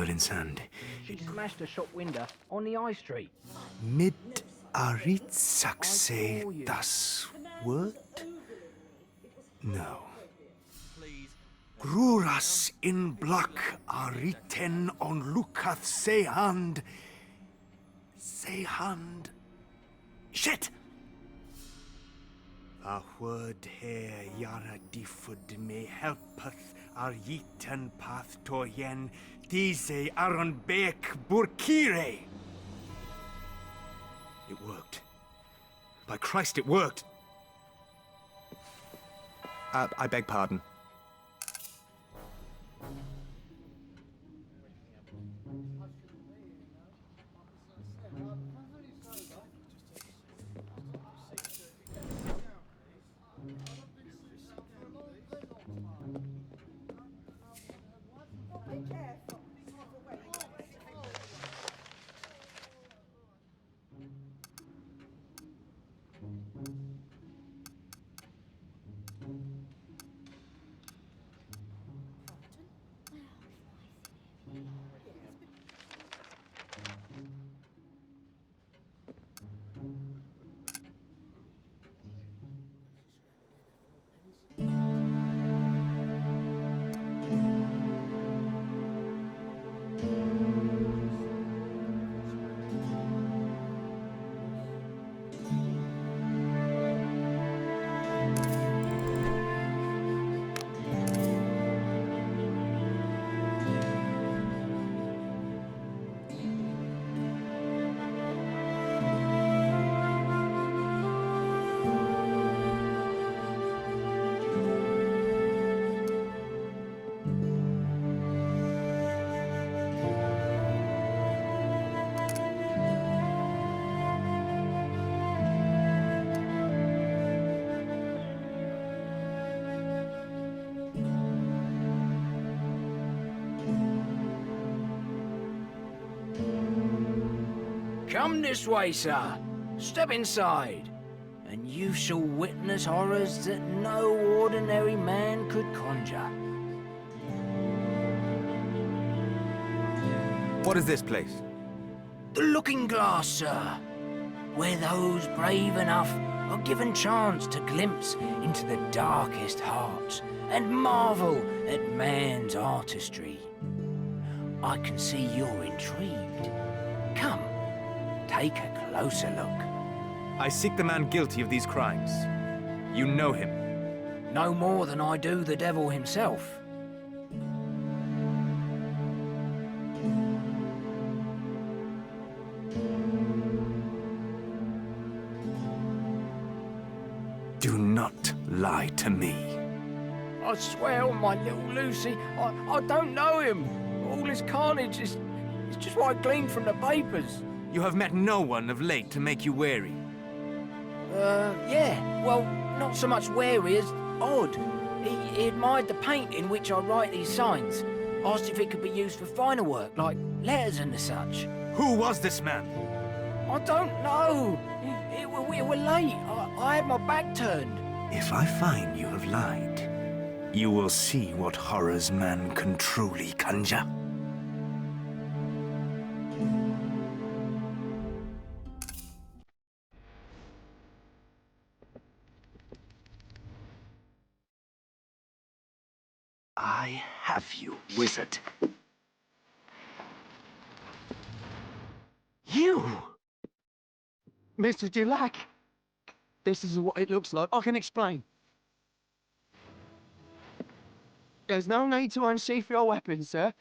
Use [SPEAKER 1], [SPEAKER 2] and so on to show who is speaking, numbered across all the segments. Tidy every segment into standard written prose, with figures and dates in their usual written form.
[SPEAKER 1] covered in sand.
[SPEAKER 2] She smashed a shop window on the high street.
[SPEAKER 1] Mit Aritsaxe das Wort? No. Gruras in black ariten on Lukath Sehand. Sehand. Shit! A word here yara diffud me helpeth ar yiten path to yen dise aron bek burkire. It worked. By Christ, it worked. I beg pardon.
[SPEAKER 2] Come this way, sir. Step inside, and you shall witness horrors that no ordinary man could conjure.
[SPEAKER 1] What is this place?
[SPEAKER 2] The Looking Glass, sir, where those brave enough are given chance to glimpse into the darkest hearts and marvel at man's artistry. I can see you're intrigued. Come, take a closer look.
[SPEAKER 1] I seek the man guilty of these crimes. You know him.
[SPEAKER 2] No more than I do the devil himself.
[SPEAKER 1] Do not lie to me.
[SPEAKER 2] I swear on my little Lucy, I don't know him. All this carnage is just what I gleaned from the papers.
[SPEAKER 1] You have met no one of late to make you wary.
[SPEAKER 2] Yeah. Well, not so much wary as odd. He admired the paint in which I write these signs. Asked if it could be used for finer work, like letters and the such.
[SPEAKER 1] Who was this man?
[SPEAKER 2] I don't know. We were late. I had my back turned.
[SPEAKER 1] If I find you have lied, you will see what horrors man can truly conjure. I have you, wizard. You!
[SPEAKER 3] Mr. Dulac, this is what it looks like. I can explain. There's no need to unsheath your weapon, sir.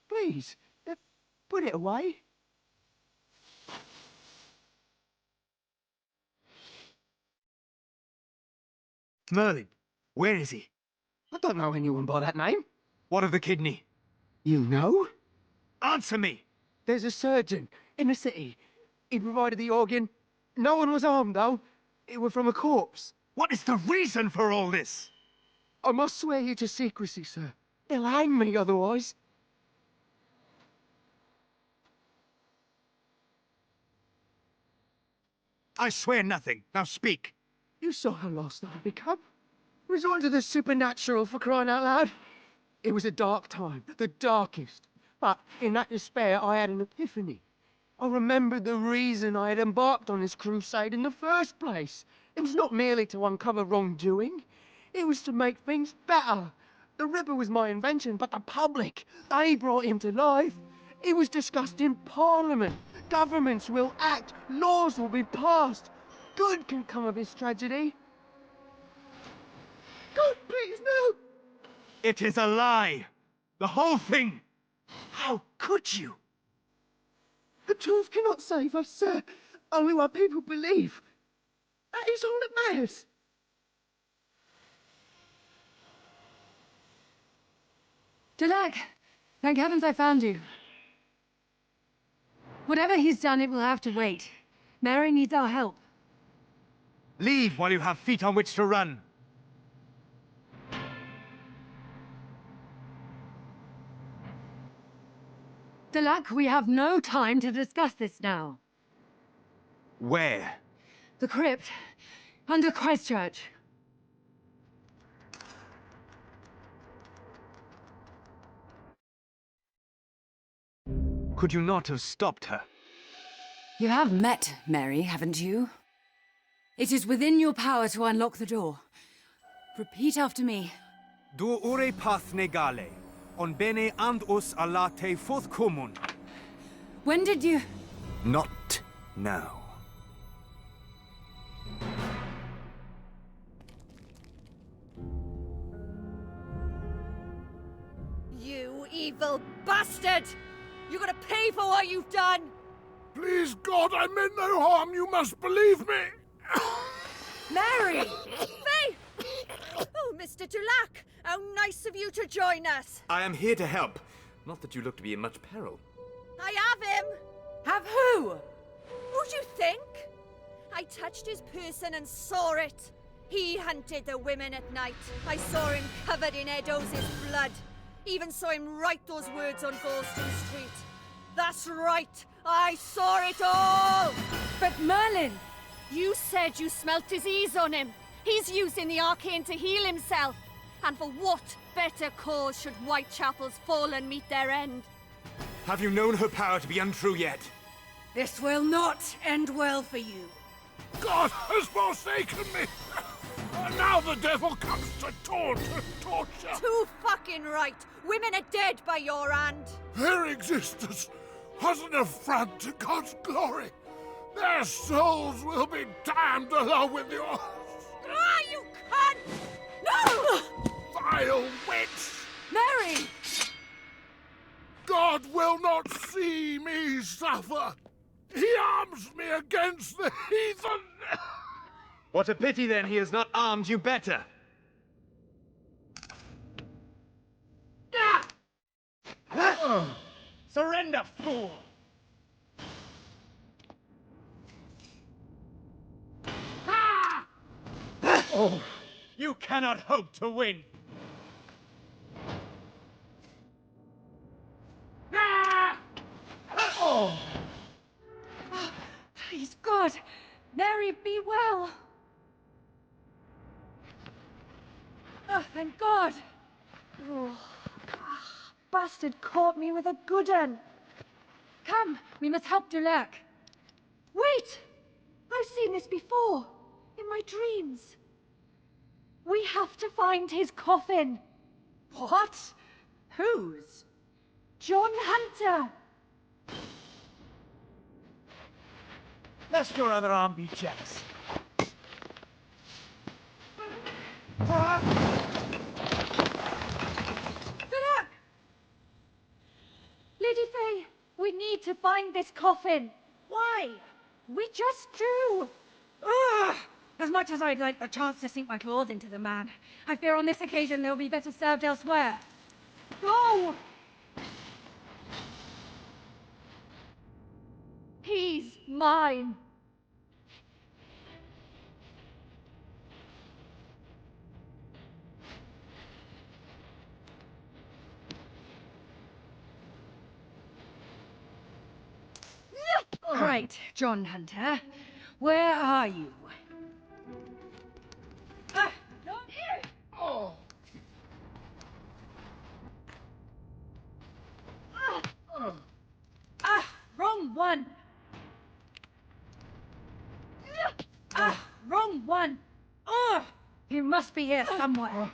[SPEAKER 3] Please, put it away.
[SPEAKER 1] Merlin, where is he?
[SPEAKER 3] I don't know anyone by that name.
[SPEAKER 1] What of the kidney?
[SPEAKER 3] You know?
[SPEAKER 1] Answer me!
[SPEAKER 3] There's a surgeon in the city. He provided the organ. No one was harmed, though. It was from a corpse.
[SPEAKER 1] What is the reason for all this?
[SPEAKER 3] I must swear you to secrecy, sir. They'll hang me otherwise.
[SPEAKER 1] I swear nothing. Now speak.
[SPEAKER 3] You saw how lost I've become. Resort to the supernatural, for crying out loud. It was a dark time, the darkest. But in that despair, I had an epiphany. I remembered the reason I had embarked on this crusade in the first place. It was not merely to uncover wrongdoing. It was to make things better. The Ripper was my invention, but the public, they brought him to life. It was discussed in Parliament. Governments will act. Laws will be passed. Good can come of this tragedy. God, please, no!
[SPEAKER 1] It is a lie. The whole thing. How could you?
[SPEAKER 3] The truth cannot save us, sir. Only what people believe. That is all that matters.
[SPEAKER 4] Dulac, thank heavens I found you. Whatever he's done, it will have to wait. Mary needs our help.
[SPEAKER 1] Leave while you have feet on which to run.
[SPEAKER 4] Dulac, we have no time to discuss this now.
[SPEAKER 1] Where?
[SPEAKER 4] The crypt, under Christchurch.
[SPEAKER 1] Could you not have stopped her?
[SPEAKER 5] You have met Mary, haven't you? It is within your power to unlock the door. Repeat after me.
[SPEAKER 1] Du ore path negale, on bene and us alate forth comun.
[SPEAKER 5] When did you...
[SPEAKER 1] Not now.
[SPEAKER 6] You evil bastard! You're gonna pay for what you've done!
[SPEAKER 7] Please, God, I meant no harm. You must believe me.
[SPEAKER 6] Mary! Faye! Oh, Mr. Dulac, how nice of you to join us.
[SPEAKER 8] I am here to help. Not that you look to be in much peril.
[SPEAKER 6] I have him.
[SPEAKER 5] Have who?
[SPEAKER 6] Who do you think? I touched his person and saw it. He hunted the women at night. I saw him covered in Eddowes' blood. Even saw him write those words on Galston Street. That's right. I saw it all.
[SPEAKER 5] But Merlin!
[SPEAKER 6] You said you smelt disease on him. He's using the arcane to heal himself. And for what better cause should Whitechapel's fallen meet their end?
[SPEAKER 8] Have you known her power to be untrue yet?
[SPEAKER 5] This will not end well for you.
[SPEAKER 7] God has forsaken me. And now the devil comes to taunt and torture.
[SPEAKER 6] Too fucking right. Women are dead by your hand.
[SPEAKER 7] Their existence was an affront to God's glory. Their souls will be damned along with yours.
[SPEAKER 6] Ah, you cunt! No!
[SPEAKER 7] Vile witch!
[SPEAKER 5] Mary!
[SPEAKER 7] God will not see me suffer. He arms me against the heathen.
[SPEAKER 1] What a pity then he has not armed you better. Surrender, fool! Oh, you cannot hope to win.
[SPEAKER 4] Please, God, Mary, be well. Oh, thank God. Oh, bastard caught me with a good un. Come, we must help Dulac. Wait! I've seen this before, in my dreams. We have to find his coffin.
[SPEAKER 5] What? Whose?
[SPEAKER 4] John Hunter.
[SPEAKER 3] Lest your other arm be jealous.
[SPEAKER 4] Dulac! Lady Faye, we need to find this coffin. Why? We just do.
[SPEAKER 9] Ugh! As much as I'd like a chance to sink my claws into the man, I fear on this occasion they'll be better served elsewhere.
[SPEAKER 4] Go! He's mine.
[SPEAKER 9] Right, John Hunter, where are you?
[SPEAKER 4] Not here.
[SPEAKER 7] Oh.
[SPEAKER 9] must be here somewhere.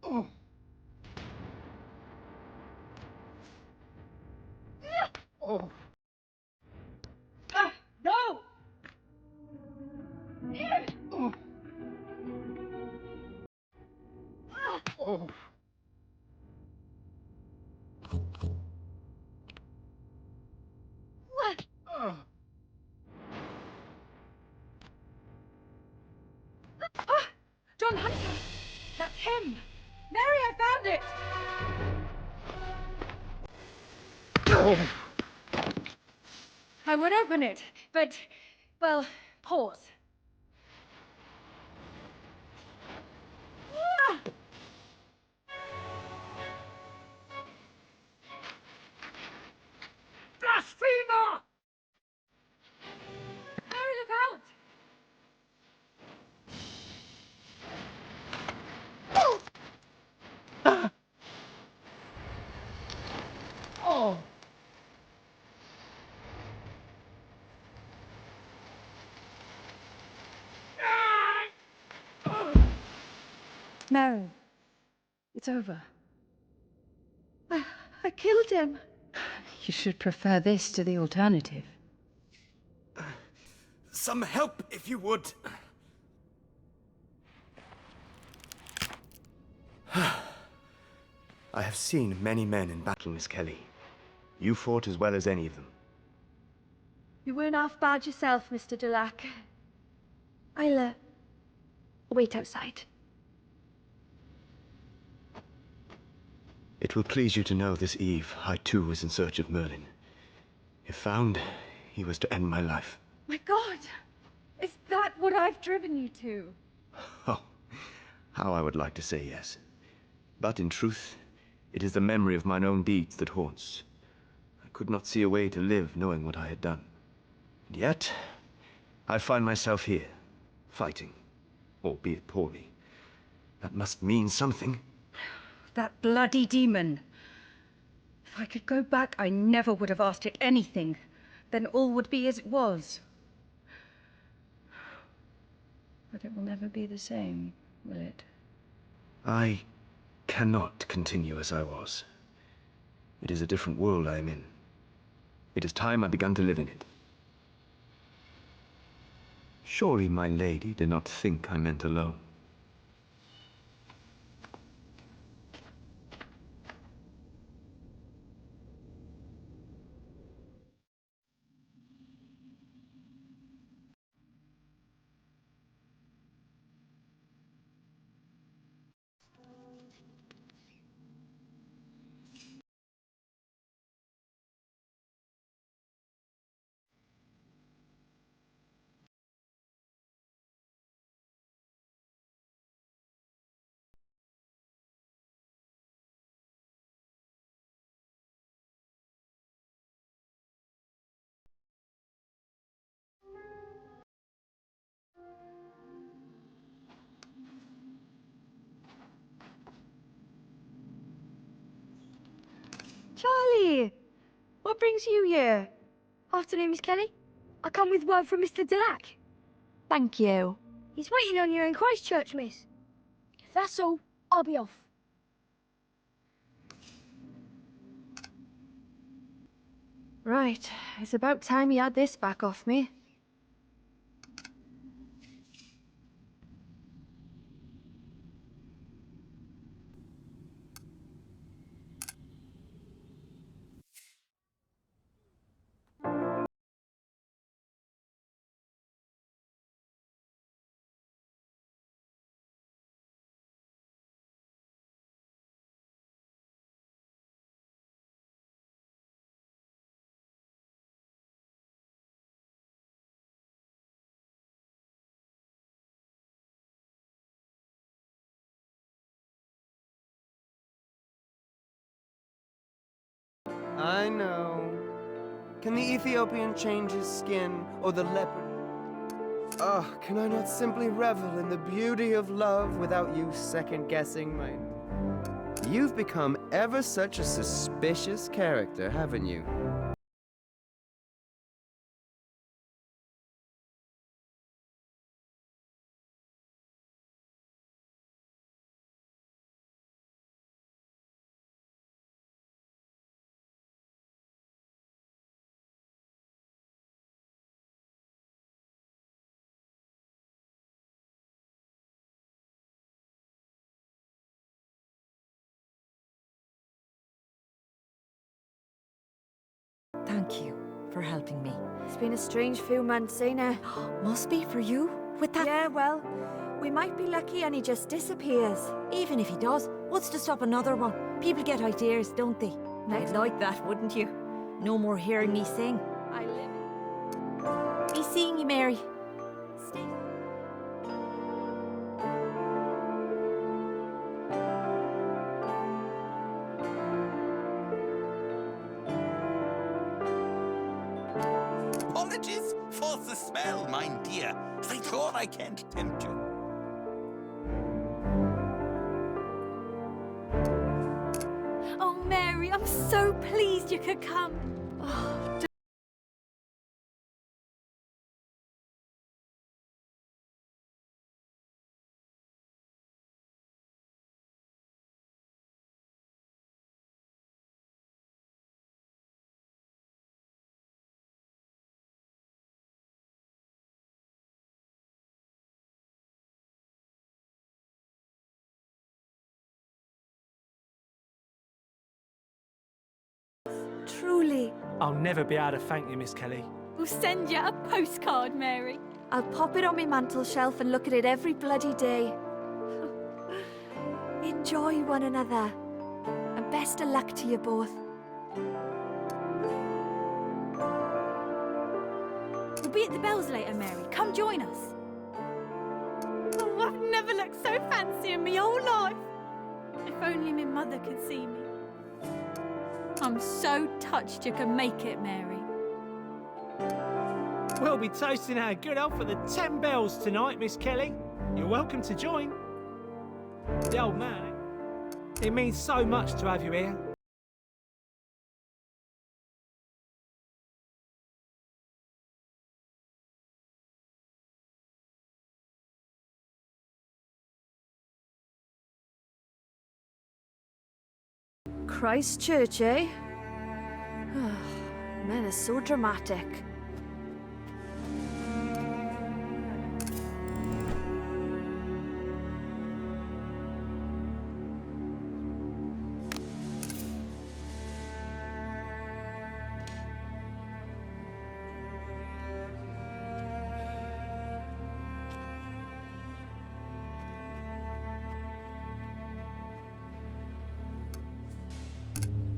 [SPEAKER 3] Oh. Oh.
[SPEAKER 9] No!
[SPEAKER 3] Oh. Oh. Oh.
[SPEAKER 9] John Hunter! That's him! Mary, I found it!
[SPEAKER 3] Oh.
[SPEAKER 9] I would open it, but, well, pause. Ah!
[SPEAKER 7] Blasphemer!
[SPEAKER 9] Mary, look out!
[SPEAKER 3] Oh.
[SPEAKER 9] Mary, it's over. I killed him.
[SPEAKER 5] You should prefer this to the alternative.
[SPEAKER 8] Some help, if you would. I have seen many men in battle, Miss Kelly. You fought as well as any of them.
[SPEAKER 4] You weren't half bad yourself, Mr. Dulac. I'll, wait outside.
[SPEAKER 8] It will please you to know this eve, I too was in search of Merlin. If found, he was to end my life.
[SPEAKER 9] My God! Is that what I've driven you to?
[SPEAKER 8] Oh, how I would like to say yes. But in truth, it is the memory of mine own deeds that haunts. I could not see a way to live knowing what I had done. And yet, I find myself here, fighting, albeit poorly. That must mean something.
[SPEAKER 9] That bloody demon. If I could go back, I never would have asked it anything. Then all would be as it was. But it will never be the same, will it?
[SPEAKER 8] I cannot continue as I was. It is a different world I am in. It is time I began to live in it. Surely my lady did not think I meant alone.
[SPEAKER 4] Charlie! What brings you here? Afternoon, Miss Kelly. I come with word from Mr. Dulac. Thank you. He's waiting on you in Christchurch, miss. If that's all, I'll be off. Right, it's about time you had this back off me.
[SPEAKER 10] I know. Can the Ethiopian change his skin, or the leopard? Ah, can I not simply revel in the beauty of love without you second-guessing my... You've become ever such a suspicious character, haven't you?
[SPEAKER 11] thank you for helping me.
[SPEAKER 6] It's been a strange few months, ain't it?
[SPEAKER 11] Must be for you, with that...
[SPEAKER 6] Yeah, well, we might be lucky and he just disappears.
[SPEAKER 11] Even if he does, what's to stop another one? People get ideas, don't they? You'd like that, wouldn't you? No more hearing me sing.
[SPEAKER 6] I live.
[SPEAKER 11] Be seeing you, Mary.
[SPEAKER 6] Stay.
[SPEAKER 12] Apologies for the smell, my dear. Stay sure I can't tempt you.
[SPEAKER 4] Oh, Mary, I'm so pleased you could come. Oh,
[SPEAKER 6] Truly.
[SPEAKER 13] I'll never be able to thank you, Miss Kelly.
[SPEAKER 4] we'll send you a postcard, Mary.
[SPEAKER 6] I'll pop it on my mantel shelf and look at it every bloody day. Enjoy one another. And best of luck to you both.
[SPEAKER 4] We'll be at the bells later, Mary. Come join us. Oh, I've never looked so fancy in my whole life. If only my mother could see me. I'm so touched you can make it, Mary.
[SPEAKER 13] We'll be toasting our good health at the 10 bells tonight, Miss Kelly. You're welcome to join. The old man, it means so much to have you here.
[SPEAKER 6] Christchurch, eh? Men are so dramatic.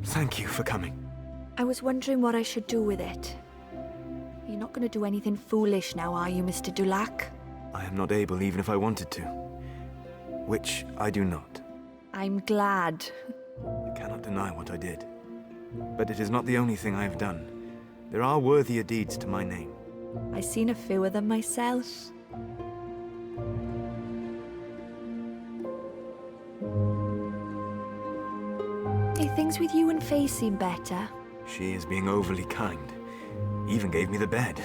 [SPEAKER 1] Thank you for coming.
[SPEAKER 6] I was wondering what I should do with it. You're not going to do anything foolish now, are you, Mr. Dulac?
[SPEAKER 1] I am not able even if I wanted to. Which I do not.
[SPEAKER 6] I'm glad.
[SPEAKER 1] I cannot deny what I did. But it is not the only thing I have done. There are worthier deeds to my name.
[SPEAKER 6] I've seen a few of them myself. Hey, things with you and Faye seem better.
[SPEAKER 1] She is being overly kind. Even gave me the bed.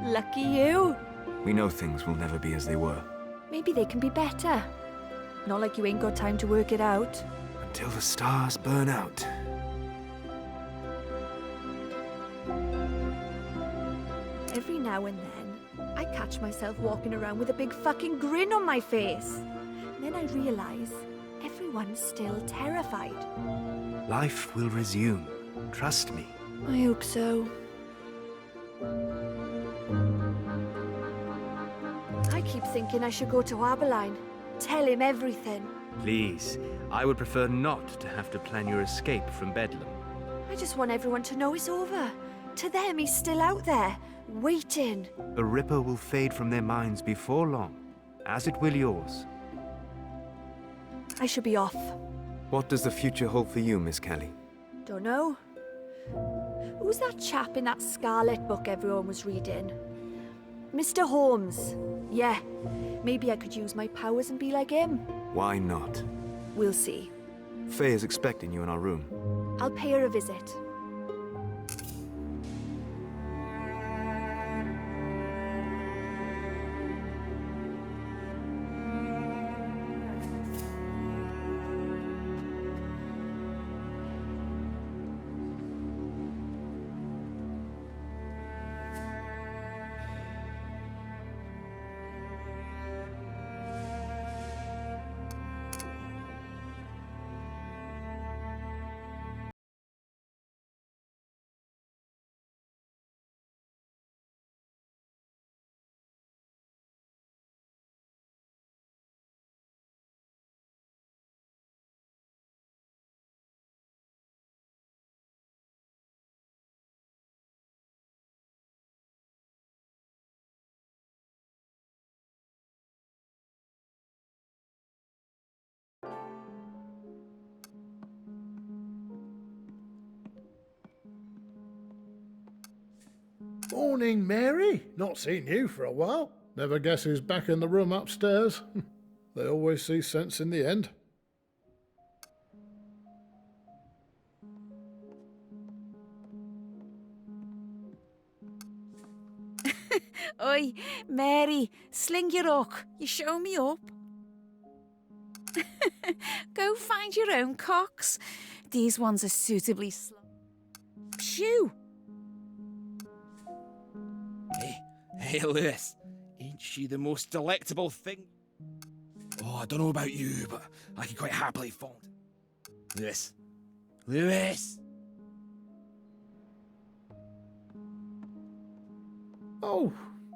[SPEAKER 6] Lucky you.
[SPEAKER 1] We know things will never be as they were.
[SPEAKER 6] Maybe they can be better. Not like you ain't got time to work it out.
[SPEAKER 1] Until the stars burn out.
[SPEAKER 6] Every now and then, I catch myself walking around with a big fucking grin on my face. Then I realise everyone's still terrified.
[SPEAKER 1] Life will resume. Trust me.
[SPEAKER 6] I hope so. I keep thinking I should go to Aberline. Tell him everything.
[SPEAKER 1] Please, I would prefer not to have to plan your escape from Bedlam.
[SPEAKER 6] I just want everyone to know it's over. To them, he's still out there, waiting.
[SPEAKER 1] The Ripper will fade from their minds before long, as it will yours.
[SPEAKER 6] I should be off.
[SPEAKER 1] What does the future hold for you, Miss Kelly?
[SPEAKER 6] Don't know. Who's that chap in that Scarlet book everyone was reading? Mr. Holmes. Yeah, maybe I could use my powers and be like him.
[SPEAKER 1] Why not?
[SPEAKER 6] We'll see.
[SPEAKER 1] Faye is expecting you in our room.
[SPEAKER 6] I'll pay her a visit.
[SPEAKER 14] Morning, Mary. Not seen you for a while. Never guess who's back in the room upstairs. They always see sense in the end.
[SPEAKER 11] Oi, Mary, sling your hook. You show me up. Go find your own cocks. These ones are suitably slow. Phew!
[SPEAKER 15] Hey, Lewis. Ain't she the most delectable thing? Oh, I don't know about you, but I can quite happily fall. Lewis. Lewis!
[SPEAKER 14] Oh,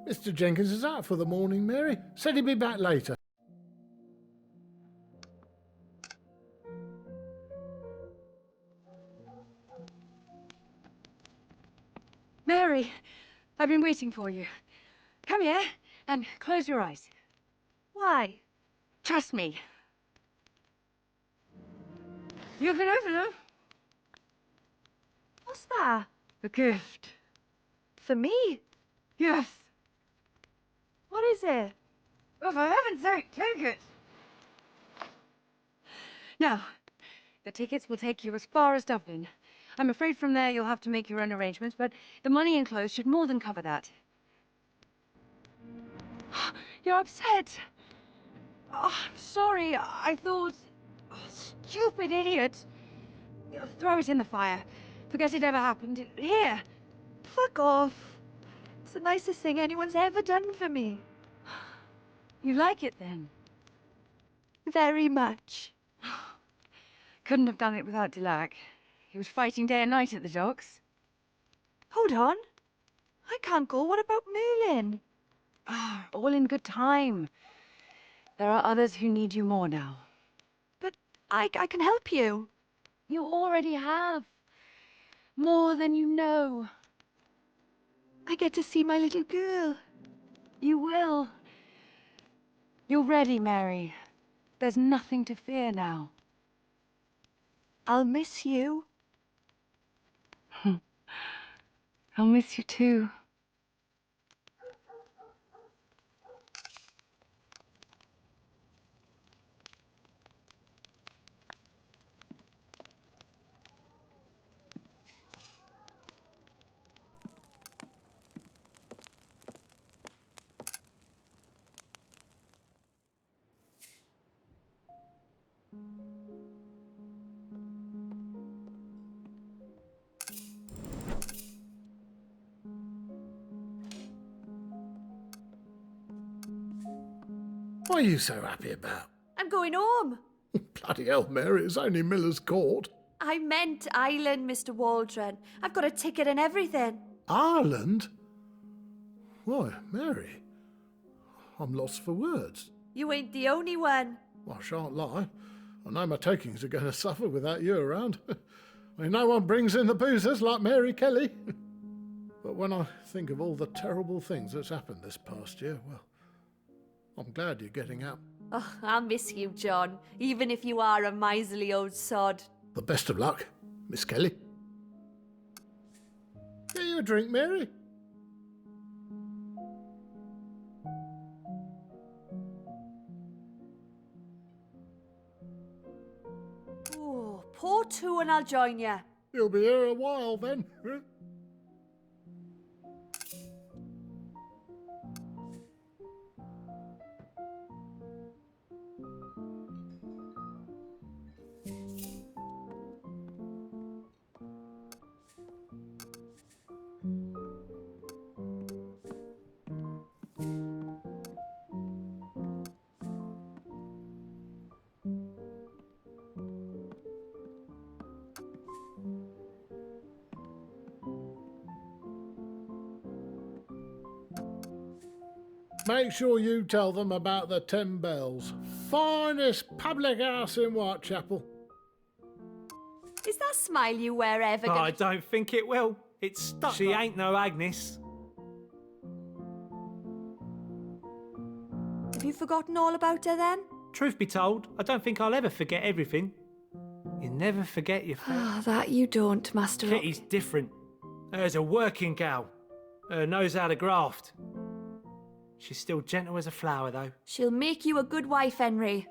[SPEAKER 14] Mr. Jenkins is out for the morning, Mary. Said he'd be back later.
[SPEAKER 9] Mary, I've been waiting for you. Come here and close your eyes.
[SPEAKER 4] Why?
[SPEAKER 9] Trust me. You can open them.
[SPEAKER 4] What's that?
[SPEAKER 9] A gift.
[SPEAKER 4] For me?
[SPEAKER 9] Yes.
[SPEAKER 4] What is it?
[SPEAKER 9] Oh, for heaven's sake, take it. Now, the tickets will take you as far as Dublin. I'm afraid from there you'll have to make your own arrangements, but the money enclosed should more than cover that.
[SPEAKER 4] You're upset.
[SPEAKER 9] Oh, I'm sorry. I thought... Oh, stupid idiot. Throw it in the fire. Forget it ever happened. Here.
[SPEAKER 4] Fuck off. It's the nicest thing anyone's ever done for me.
[SPEAKER 9] You like it then?
[SPEAKER 4] Very much.
[SPEAKER 9] Couldn't have done it without Delac. He was fighting day and night at the docks.
[SPEAKER 4] Hold on. I can't go. What about Merlin?
[SPEAKER 9] All in good time. There are others who need you more now.
[SPEAKER 4] But I can help you.
[SPEAKER 9] You already have. More than you know.
[SPEAKER 4] I get to see my little girl.
[SPEAKER 9] You will. You're ready, Mary. There's nothing to fear now.
[SPEAKER 4] I'll miss you.
[SPEAKER 9] I'll miss you too.
[SPEAKER 14] What are you so happy about?
[SPEAKER 6] I'm going home.
[SPEAKER 14] Bloody hell, Mary, it's only Miller's Court.
[SPEAKER 6] I meant Ireland, Mr. Waldron. I've got a ticket and everything.
[SPEAKER 14] Ireland? Why, Mary, I'm lost for words.
[SPEAKER 6] You ain't the only one.
[SPEAKER 14] I shan't lie. I know my takings are going to suffer without you around. I mean, no one brings in the boozers like Mary Kelly. But when I think of all the terrible things that's happened this past year, well, I'm glad you're getting out.
[SPEAKER 6] Oh, I'll miss you, John, even if you are a miserly old sod.
[SPEAKER 14] The best of luck, Miss Kelly. Get you a drink, Mary.
[SPEAKER 6] Oh, pour two and I'll join you.
[SPEAKER 14] You'll be here a while then. Make sure you tell them about the 10 Bells. Finest public house in Whitechapel.
[SPEAKER 6] Is that smile you wear ever gonna...
[SPEAKER 13] I don't think it will. It's stuck. She ain't no Agnes.
[SPEAKER 6] Have you forgotten all about her then?
[SPEAKER 13] Truth be told, I don't think I'll ever forget everything. You never forget your face.
[SPEAKER 4] Ah, that you don't, Master.
[SPEAKER 13] Kitty's different. Her's a working gal. Knows how to graft. She's still gentle as a flower, though.
[SPEAKER 4] She'll make you a good wife, Henry.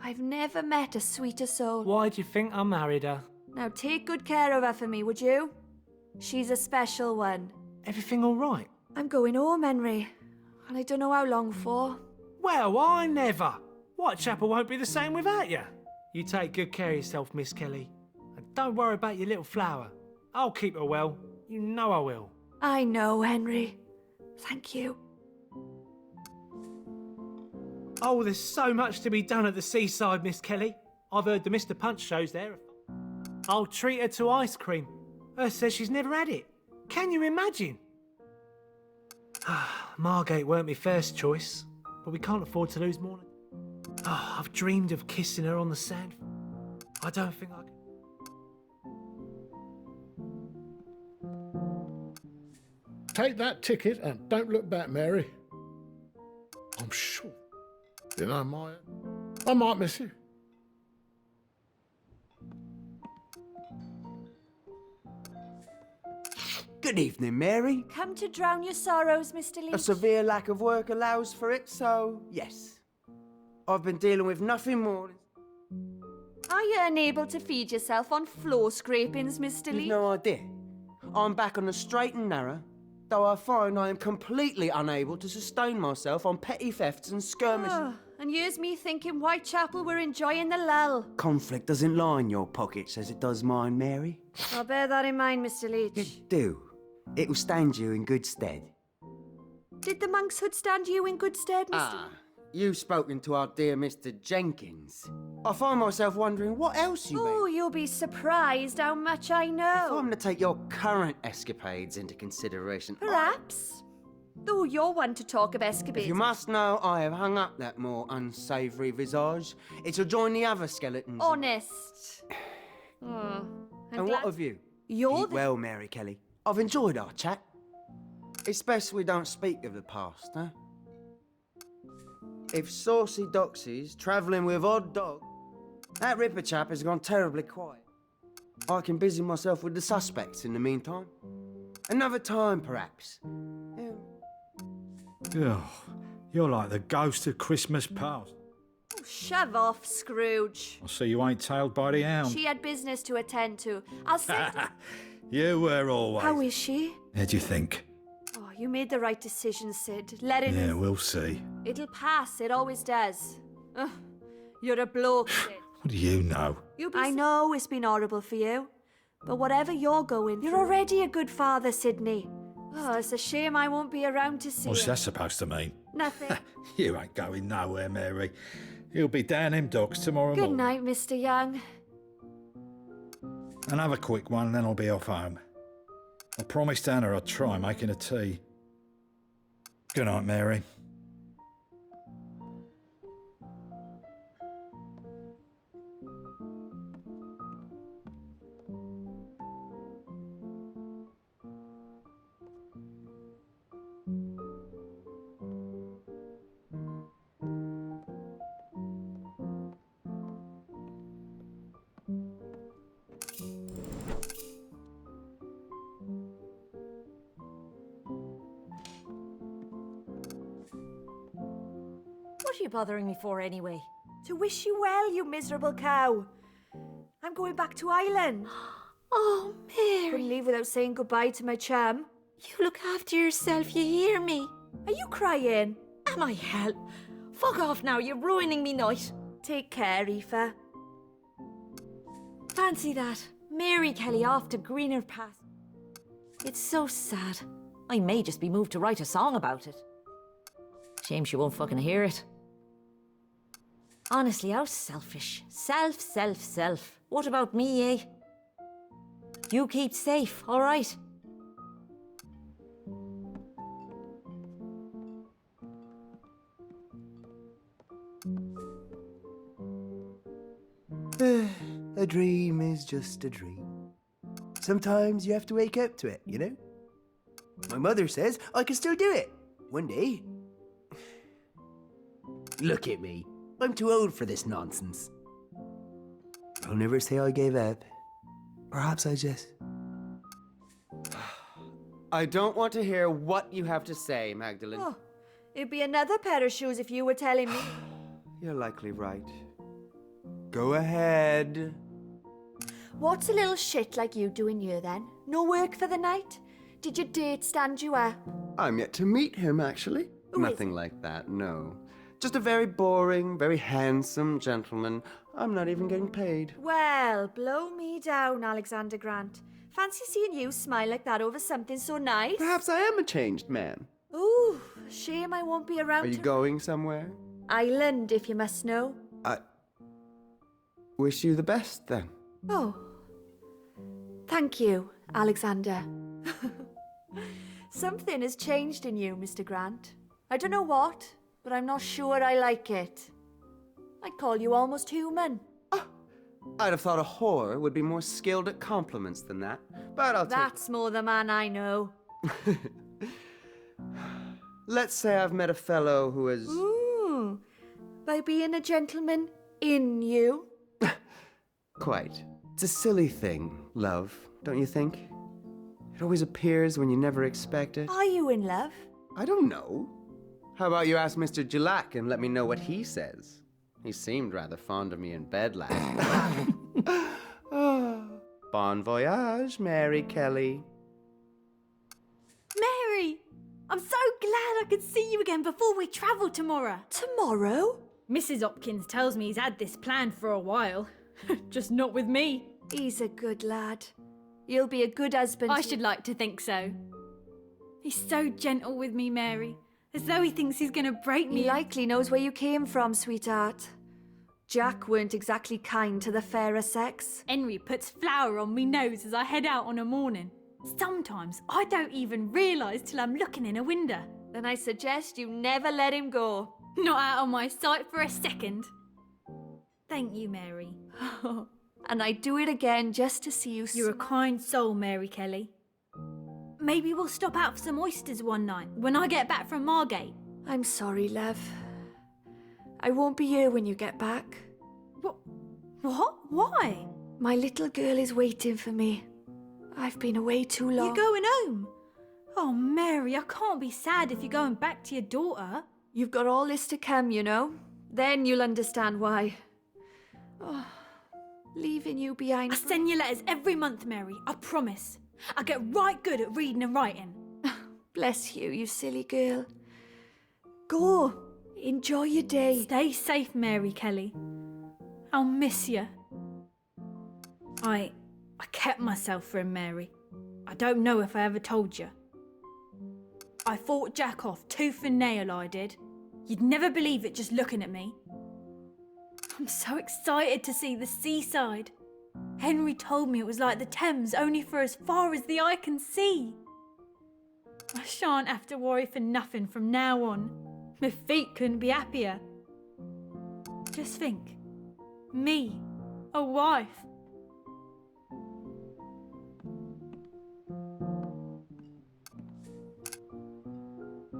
[SPEAKER 4] I've never met a sweeter soul.
[SPEAKER 13] Why do you think I married her?
[SPEAKER 4] Now take good care of her for me, would you? She's a special one.
[SPEAKER 13] Everything all right?
[SPEAKER 4] I'm going home, Henry. And I don't know how long for.
[SPEAKER 13] Well, I never. Whitechapel won't be the same without you. You take good care of yourself, Miss Kelly. And don't worry about your little flower. I'll keep her well. You know I will.
[SPEAKER 4] I know, Henry. Thank you.
[SPEAKER 13] Oh, there's so much to be done at the seaside, Miss Kelly. I've heard the Mr. Punch shows there. I'll treat her to ice cream. Her says she's never had it. Can you imagine? Margate weren't my first choice, but we can't afford to lose more. I've dreamed of kissing her on the sand. I don't think I can.
[SPEAKER 14] Take that ticket and don't look back, Mary. I'm sure. You know, I might miss you.
[SPEAKER 10] Good evening, Mary.
[SPEAKER 4] Come to drown your sorrows, Mr. Leach.
[SPEAKER 10] A severe lack of work allows for it, so yes. I've been dealing with nothing more.
[SPEAKER 4] Are you unable to feed yourself on floor scrapings, Mr. Leach?
[SPEAKER 10] You've no idea. I'm back on the straight and narrow, though I find I am completely unable to sustain myself on petty thefts and skirmishes.
[SPEAKER 4] And here's me thinking Whitechapel were enjoying the lull.
[SPEAKER 10] Conflict doesn't line your pockets as it does mine, Mary.
[SPEAKER 4] I'll bear that in mind, Mr. Leach.
[SPEAKER 10] It do. It will stand you in good stead.
[SPEAKER 4] Did the monks' hood stand you in good stead, Mr. Leach?
[SPEAKER 10] You've spoken to our dear Mr. Jenkins. I find myself wondering what else you
[SPEAKER 4] Oh, you'll be surprised how much I know.
[SPEAKER 10] If I'm to take your current escapades into consideration...
[SPEAKER 4] Perhaps. Though you're one to talk of escapades.
[SPEAKER 10] If you must know, I have hung up that more unsavoury visage. It'll join the other skeletons.
[SPEAKER 4] Honest.
[SPEAKER 10] And what of you?
[SPEAKER 4] You're
[SPEAKER 10] Keep well, Mary Kelly. I've enjoyed our chat. It's best we don't speak of the past, huh? If Saucy Doxy's travelling with odd dog, that Ripper chap has gone terribly quiet. I can busy myself with the suspects in the meantime. Another time, perhaps.
[SPEAKER 16] Oh, you're like the ghost of Christmas past.
[SPEAKER 4] Oh, shove off, Scrooge.
[SPEAKER 16] I see you ain't tailed by the hound.
[SPEAKER 4] She had business to attend to. I'll send her.
[SPEAKER 16] You were always.
[SPEAKER 4] How is she?
[SPEAKER 16] How do you think?
[SPEAKER 4] Oh, you made the right decision, Sid. Let it...
[SPEAKER 16] Yeah, we'll see.
[SPEAKER 4] It'll pass. It always does. You're a bloke, Sid.
[SPEAKER 16] What do you know?
[SPEAKER 4] I know it's been horrible for you. But whatever you're going through, you're already a good father, Sydney. Oh, it's a shame I won't be around to see
[SPEAKER 16] What's
[SPEAKER 4] you.
[SPEAKER 16] that supposed to mean?
[SPEAKER 4] Nothing.
[SPEAKER 16] You ain't going nowhere, Mary. You'll be down them docks tomorrow
[SPEAKER 4] Good
[SPEAKER 16] morning.
[SPEAKER 4] night, Mr. Young.
[SPEAKER 16] Another quick one, then I'll be off home. I promised Anna I'd try making a tea. Good night, Mary.
[SPEAKER 11] What are you bothering me for anyway?
[SPEAKER 4] To wish you well, you miserable cow. I'm going back to Ireland.
[SPEAKER 11] Oh, Mary.
[SPEAKER 4] Couldn't leave without saying goodbye to my chum.
[SPEAKER 11] You look after yourself, you hear me?
[SPEAKER 4] Are you crying?
[SPEAKER 11] Am I hell? Fuck off now, you're ruining me night.
[SPEAKER 4] Take care, Aoife.
[SPEAKER 11] Fancy that. Mary Kelly off to greener path. It's so sad. I may just be moved to write a song about it. Shame she won't fucking hear it. Honestly, how selfish. Self, self, self. What about me, eh? You keep safe, all right?
[SPEAKER 10] A dream is just a dream. Sometimes you have to wake up to it, you know? My mother says I can still do it. One day. Look at me. I'm too old for this nonsense. I'll never say I gave up. Perhaps I just... I don't want to hear what you have to say, Magdalene.
[SPEAKER 6] Oh, it'd be another pair of shoes if you were telling me.
[SPEAKER 10] You're likely right. Go ahead.
[SPEAKER 6] What's a little shit like you doing here then? No work for the night? Did your date stand you up?
[SPEAKER 10] I'm yet to meet him, actually.
[SPEAKER 6] Who is
[SPEAKER 10] Nothing like that, no. Just a very boring, very handsome gentleman. I'm not even getting paid.
[SPEAKER 6] Well, blow me down, Alexander Grant. Fancy seeing you smile like that over something so nice.
[SPEAKER 10] Perhaps I am a changed man.
[SPEAKER 6] Ooh, shame I won't be around.
[SPEAKER 10] Are you going somewhere?
[SPEAKER 6] Ireland, if you must know.
[SPEAKER 10] I wish you the best, then.
[SPEAKER 6] Oh. Thank you, Alexander. Something has changed in you, Mr. Grant. I don't know what, but I'm not sure I like it. I'd call you almost human.
[SPEAKER 10] I'd have thought a whore would be more skilled at compliments than that, but I'll take...
[SPEAKER 6] That's more the man I know.
[SPEAKER 10] Let's say I've met a fellow who is...
[SPEAKER 6] Ooh, by being a gentleman in you?
[SPEAKER 10] Quite. It's a silly thing, love, don't you think? It always appears when you never expect it.
[SPEAKER 6] Are you in love?
[SPEAKER 10] I don't know. How about you ask Mr. Gilak and let me know what he says? He seemed rather fond of me in bed last night. Bon voyage, Mary Kelly.
[SPEAKER 9] Mary! I'm so glad I could see you again before we travel tomorrow.
[SPEAKER 6] Tomorrow?
[SPEAKER 9] Mrs. Hopkins tells me he's had this planned for a while. Just not with me.
[SPEAKER 6] He's a good lad. You'll be a good husband.
[SPEAKER 9] I should like to think so. He's so gentle with me, Mary. As though he thinks he's gonna break me.
[SPEAKER 6] He likely knows where you came from, sweetheart. Jack weren't exactly kind to the fairer sex.
[SPEAKER 9] Henry puts flour on me nose as I head out on a morning. Sometimes I don't even realise till I'm looking in a window.
[SPEAKER 6] Then I suggest you never let him go.
[SPEAKER 9] Not out of my sight for a second. Thank you, Mary.
[SPEAKER 6] And I'd do it again just to see you
[SPEAKER 9] You're a kind soul, Mary Kelly. Maybe we'll stop out for some oysters one night when I get back from Margate.
[SPEAKER 6] I'm sorry, love. I won't be here when you get back.
[SPEAKER 9] What? Why?
[SPEAKER 6] My little girl is waiting for me. I've been away too long.
[SPEAKER 9] You're going home? Oh, Mary, I can't be sad if you're going back to your daughter.
[SPEAKER 6] You've got all this to come, you know. Then you'll understand why. Oh, leaving you behind.
[SPEAKER 9] I send you letters every month, Mary, I promise. I get right good at reading and writing.
[SPEAKER 6] Bless you, you silly girl. Go. Enjoy your day.
[SPEAKER 9] Stay safe, Mary Kelly. I'll miss you. I kept myself for him, Mary. I don't know if I ever told you. I fought Jack off tooth and nail, I did. You'd never believe it just looking at me. I'm so excited to see the seaside. Henry told me it was like the Thames, only for as far as the eye can see. I shan't have to worry for nothing from now on. My feet couldn't be happier. Just think, me, a wife.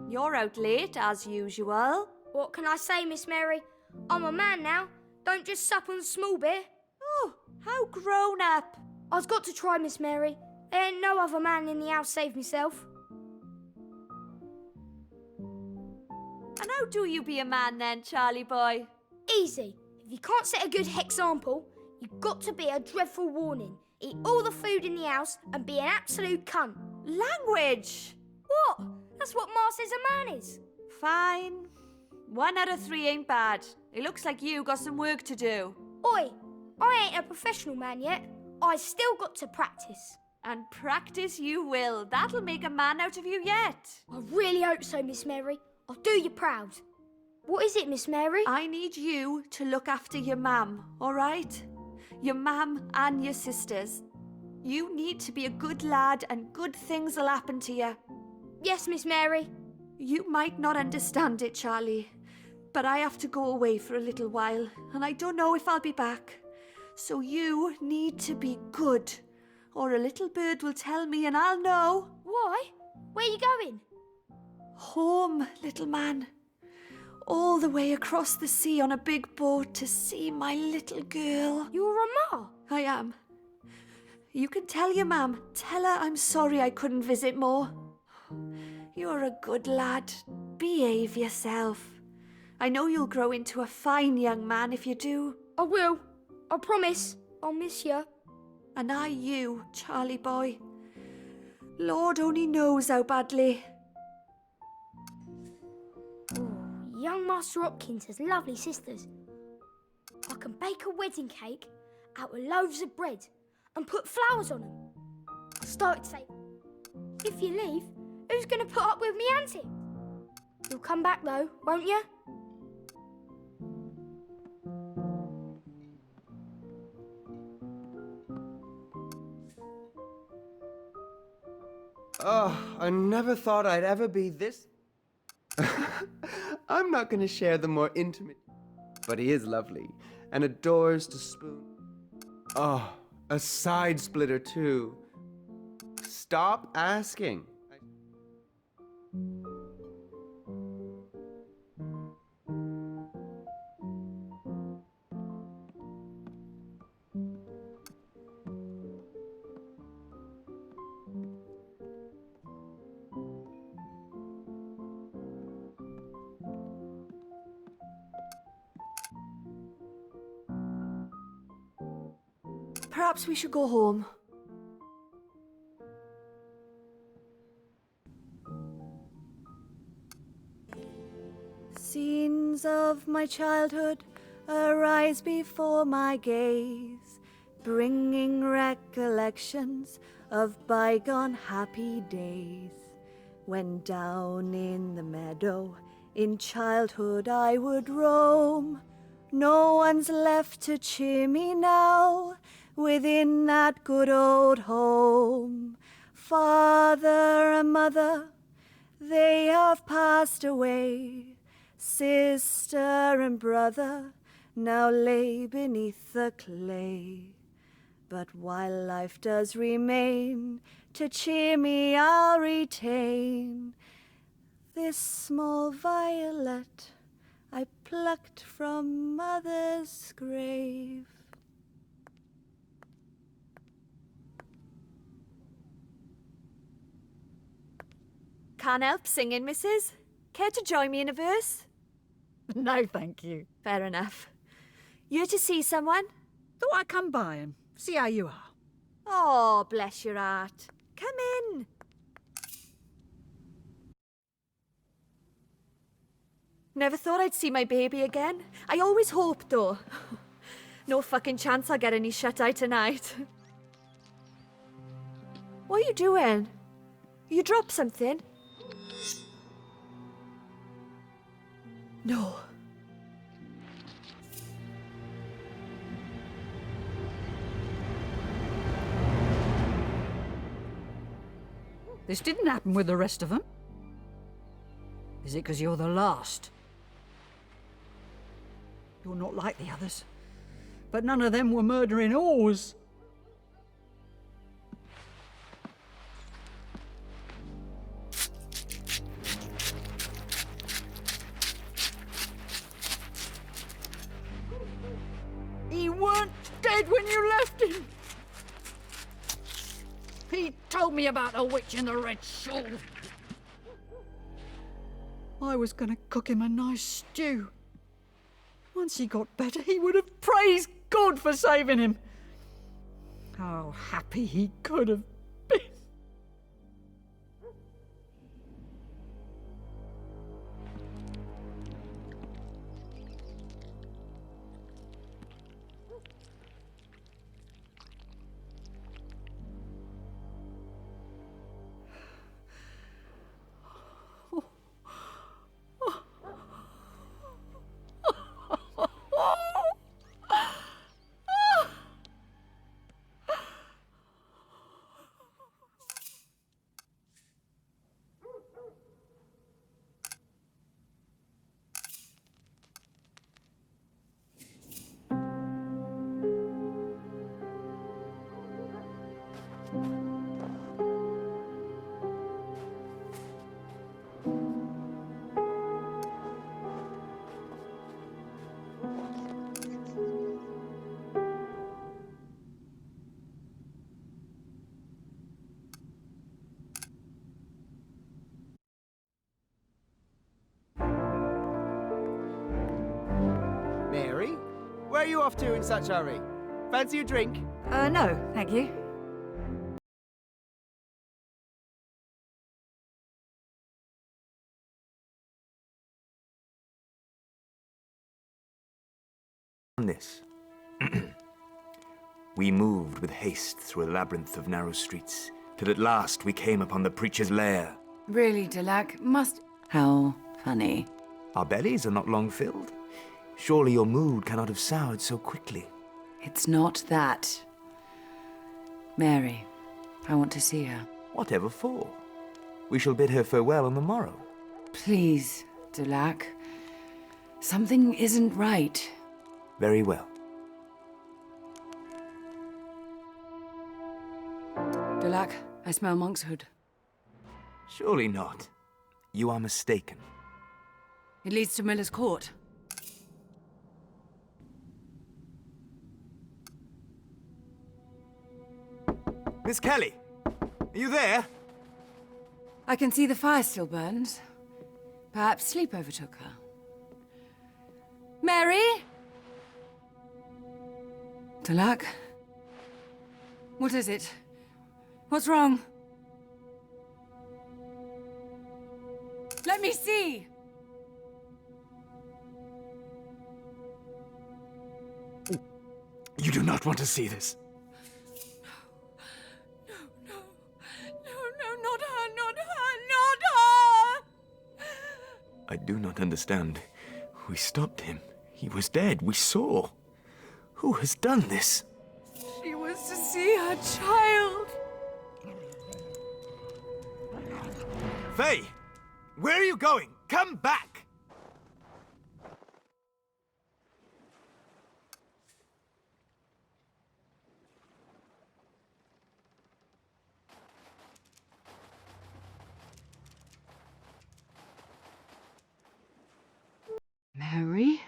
[SPEAKER 6] You're out late, as usual.
[SPEAKER 17] What can I say, Miss Mary? I'm a man now. Don't just sup on small beer.
[SPEAKER 6] Oh, how grown up.
[SPEAKER 17] I've got to try, Miss Mary. There ain't no other man in the house save myself.
[SPEAKER 6] And how do you be a man then, Charlie boy?
[SPEAKER 17] Easy. If you can't set a good example, you've got to be a dreadful warning. Eat all the food in the house and be an absolute cunt.
[SPEAKER 6] Language!
[SPEAKER 17] What? That's what Ma says a man is.
[SPEAKER 6] Fine. 1 out of 3 ain't bad. It looks like you got some work to do.
[SPEAKER 17] Oi, I ain't a professional man yet. I still got to practice.
[SPEAKER 6] And practice you will. That'll make a man out of you yet.
[SPEAKER 17] I really hope so, Miss Mary. I'll do you proud. What is it, Miss Mary?
[SPEAKER 6] I need you to look after your mum, all right? Your mum and your sisters. You need to be a good lad and good things will happen to you.
[SPEAKER 17] Yes, Miss Mary.
[SPEAKER 6] You might not understand it, Charlie, but I have to go away for a little while, and I don't know if I'll be back. So you need to be good, or a little bird will tell me and I'll know.
[SPEAKER 17] Why? Where are you going?
[SPEAKER 6] Home, little man. All the way across the sea on a big boat to see my little girl.
[SPEAKER 17] You're a ma?
[SPEAKER 6] I am.
[SPEAKER 18] You can tell your mum. Tell her I'm sorry I couldn't visit more. You're a good lad. Behave yourself. I know you'll grow into a fine young man if you do.
[SPEAKER 17] I will. I promise. I'll miss you.
[SPEAKER 18] And I you, Charlie boy. Lord only knows how badly.
[SPEAKER 17] Young Master Hopkins has lovely sisters. I can bake a wedding cake out of loaves of bread and put flowers on them. I started to say, if you leave, who's going to put up with me auntie? You'll come back though, won't you?
[SPEAKER 10] Oh, I never thought I'd ever be this... I'm not going to share the more intimate... But he is lovely and adores to spoon. Oh, a side splitter too. Stop asking.
[SPEAKER 18] Perhaps we should go home. Scenes of my childhood arise before my gaze, bringing recollections of bygone happy days. When down in the meadow in childhood I would roam, no one's left to cheer me now within that good old home. Father and mother, they have passed away. Sister and brother now lay beneath the clay. But while life does remain, to cheer me I'll retain this small violet I plucked from mother's grave. Can't help singing, missus. Care to join me in a verse?
[SPEAKER 19] No, thank you.
[SPEAKER 18] Fair enough. You're to see someone?
[SPEAKER 19] Thought I'd come by and see how you are.
[SPEAKER 18] Oh, bless your heart. Come in. Never thought I'd see my baby again. I always hoped, though. No fucking chance I'll get any shut-eye tonight. What are you doing? You dropped something? No.
[SPEAKER 19] This didn't happen with the rest of them. Is it because you're the last? You're not like the others. But none of them were murdering whores. He weren't dead when you left him. He told me about a witch in the red shawl. I was going to cook him a nice stew. Once he got better, he would have praised God for saving him. How happy he could have been.
[SPEAKER 10] you off to in such a hurry? Fancy a drink?
[SPEAKER 19] No, thank you.
[SPEAKER 8] This. We moved with haste through a labyrinth of narrow streets, till at last we came upon the preacher's lair.
[SPEAKER 5] Really, Delac, must... How funny.
[SPEAKER 8] Our bellies are not long filled. Surely your mood cannot have soured so quickly.
[SPEAKER 5] It's not that. Mary, I want to see her.
[SPEAKER 8] Whatever for? We shall bid her farewell on the morrow.
[SPEAKER 5] Please, Delac. Something isn't right.
[SPEAKER 8] Very well.
[SPEAKER 5] Delac, I smell monkshood.
[SPEAKER 8] Surely not. You are mistaken.
[SPEAKER 5] It leads to Miller's Court.
[SPEAKER 8] Miss Kelly, are you there?
[SPEAKER 5] I can see the fire still burns. Perhaps sleep overtook her. Mary? Delac? What is it? What's wrong? Let me see!
[SPEAKER 8] You do not want to see this.
[SPEAKER 5] No, not her, not her, not her!
[SPEAKER 8] I do not understand. We stopped him. He was dead. We saw. Who has done this?
[SPEAKER 5] She was to see her child.
[SPEAKER 8] Faye! Where are you going? Come back!
[SPEAKER 5] Mary?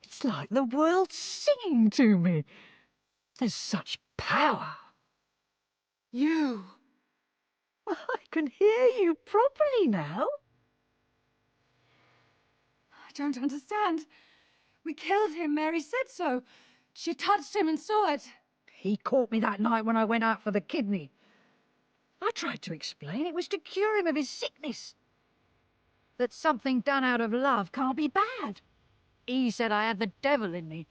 [SPEAKER 19] It's like the world's singing to me. There's such power.
[SPEAKER 5] You.
[SPEAKER 19] I can hear you properly now.
[SPEAKER 4] I don't understand. We killed him, Mary said so. She touched him and saw it.
[SPEAKER 19] He caught me that night when I went out for the kidney. I tried to explain it was to cure him of his sickness. That something done out of love can't be bad. He said I had the devil in me.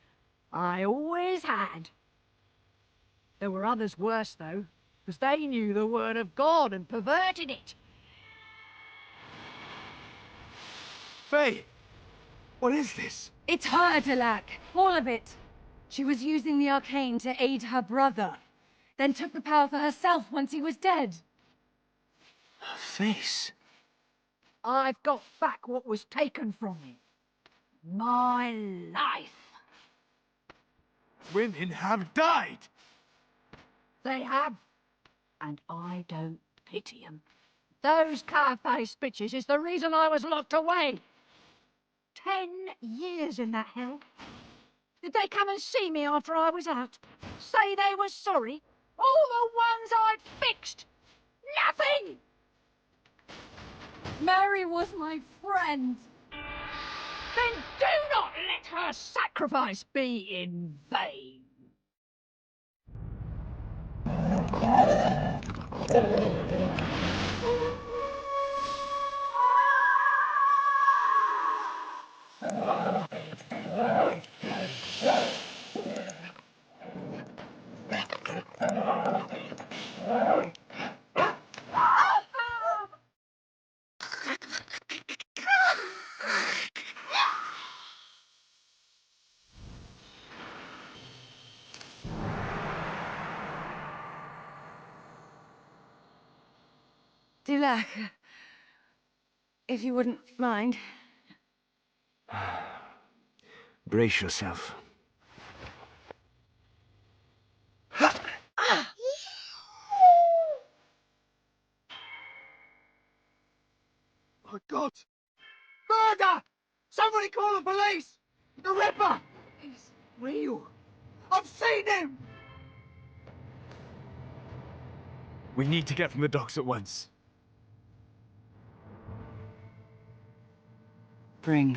[SPEAKER 19] I always had. There were others worse, though, because they knew the word of God and perverted it.
[SPEAKER 1] Faye! What is this?
[SPEAKER 4] It's her, Delac. All of it. She was using the arcane to aid her brother, then took the power for herself once he was dead.
[SPEAKER 1] Her face.
[SPEAKER 19] I've got back what was taken from me. My life.
[SPEAKER 1] Women have died!
[SPEAKER 19] They have. And I don't pity 'em. Those car-faced bitches is the reason I was locked away. 10 years in that hell. Did they come and see me after I was out? Say they were sorry? All the ones I'd fixed. Nothing!
[SPEAKER 4] Mary was my friend.
[SPEAKER 19] Then do not let her sacrifice be in vain.
[SPEAKER 5] Delac, if you wouldn't mind.
[SPEAKER 8] Brace yourself.
[SPEAKER 1] Oh, God! Murder! Somebody call the police! The Ripper! He's real. I've seen him! We need to get from the docks at once.
[SPEAKER 5] Bring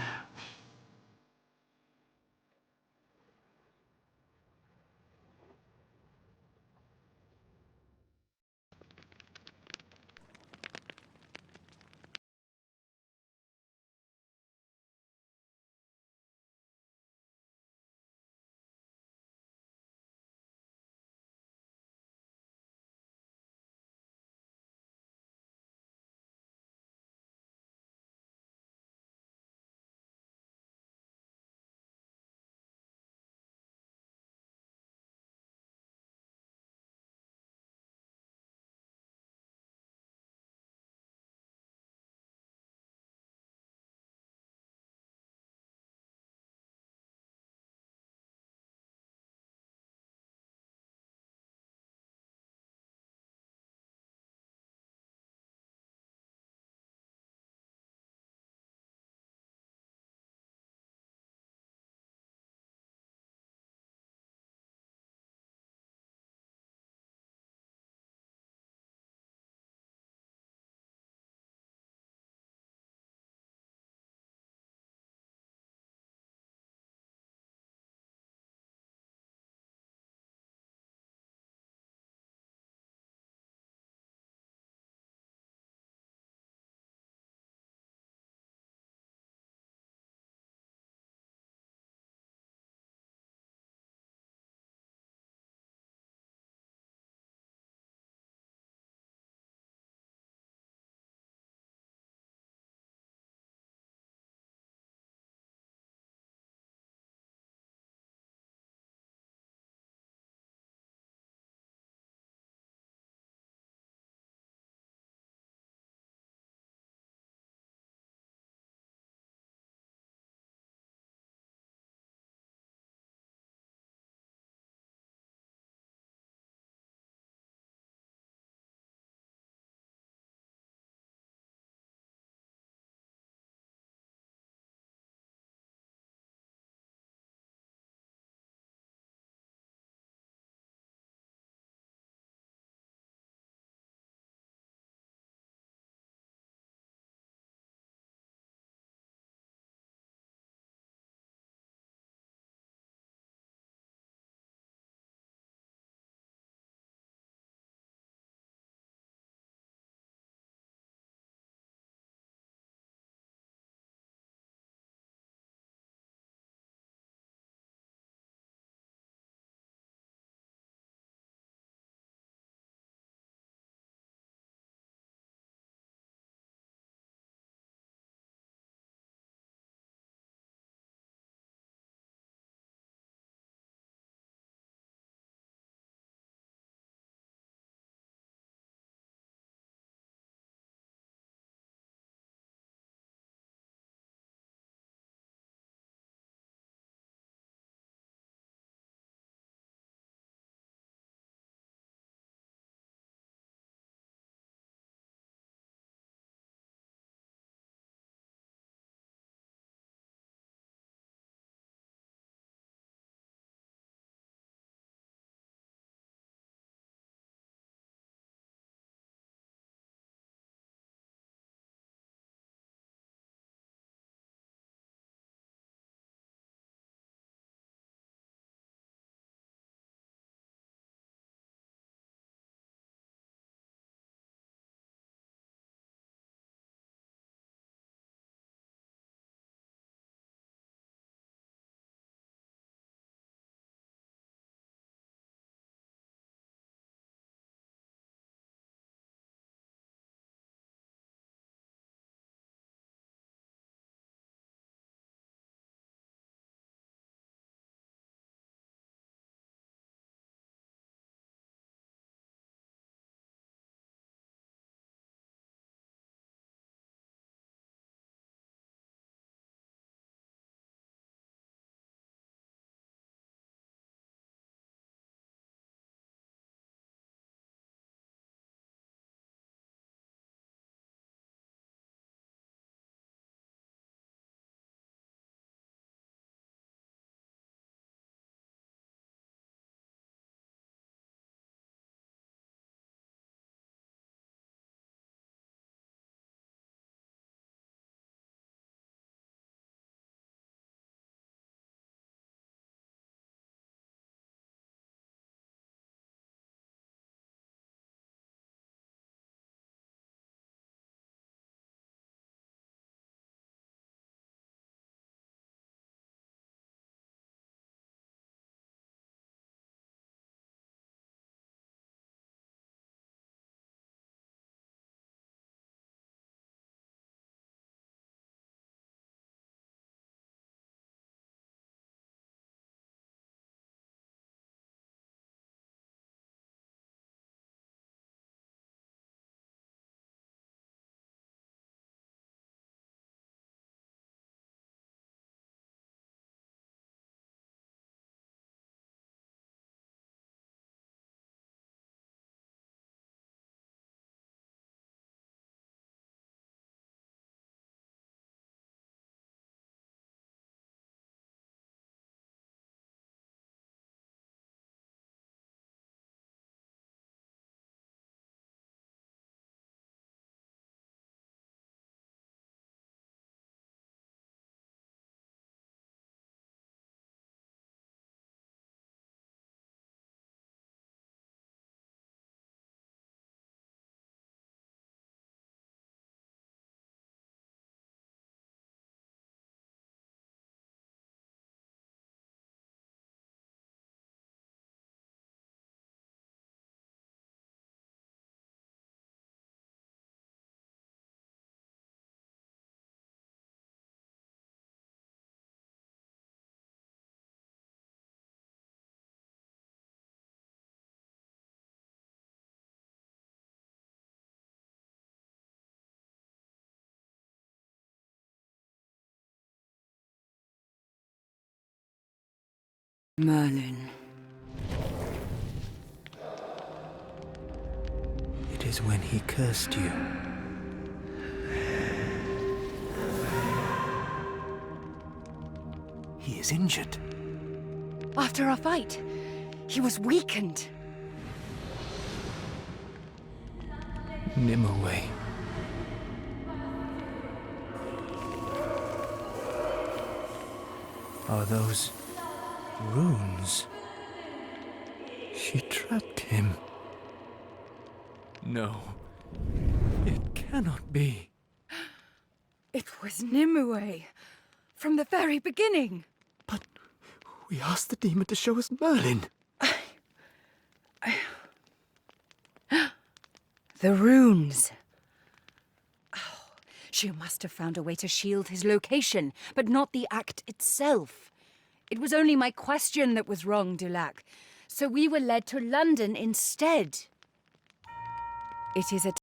[SPEAKER 5] Merlin.
[SPEAKER 1] It is when he cursed you. He is injured.
[SPEAKER 5] After our fight, he was weakened.
[SPEAKER 1] Nimue. Are those runes? She trapped him. No, it cannot be.
[SPEAKER 5] It was Nimue. From the very beginning.
[SPEAKER 1] But we asked the demon to show us Merlin.
[SPEAKER 5] The runes. Oh, she must have found a way to shield his location, but not the act itself. It was only my question that was wrong, Dulac. So we were led to London instead. It is a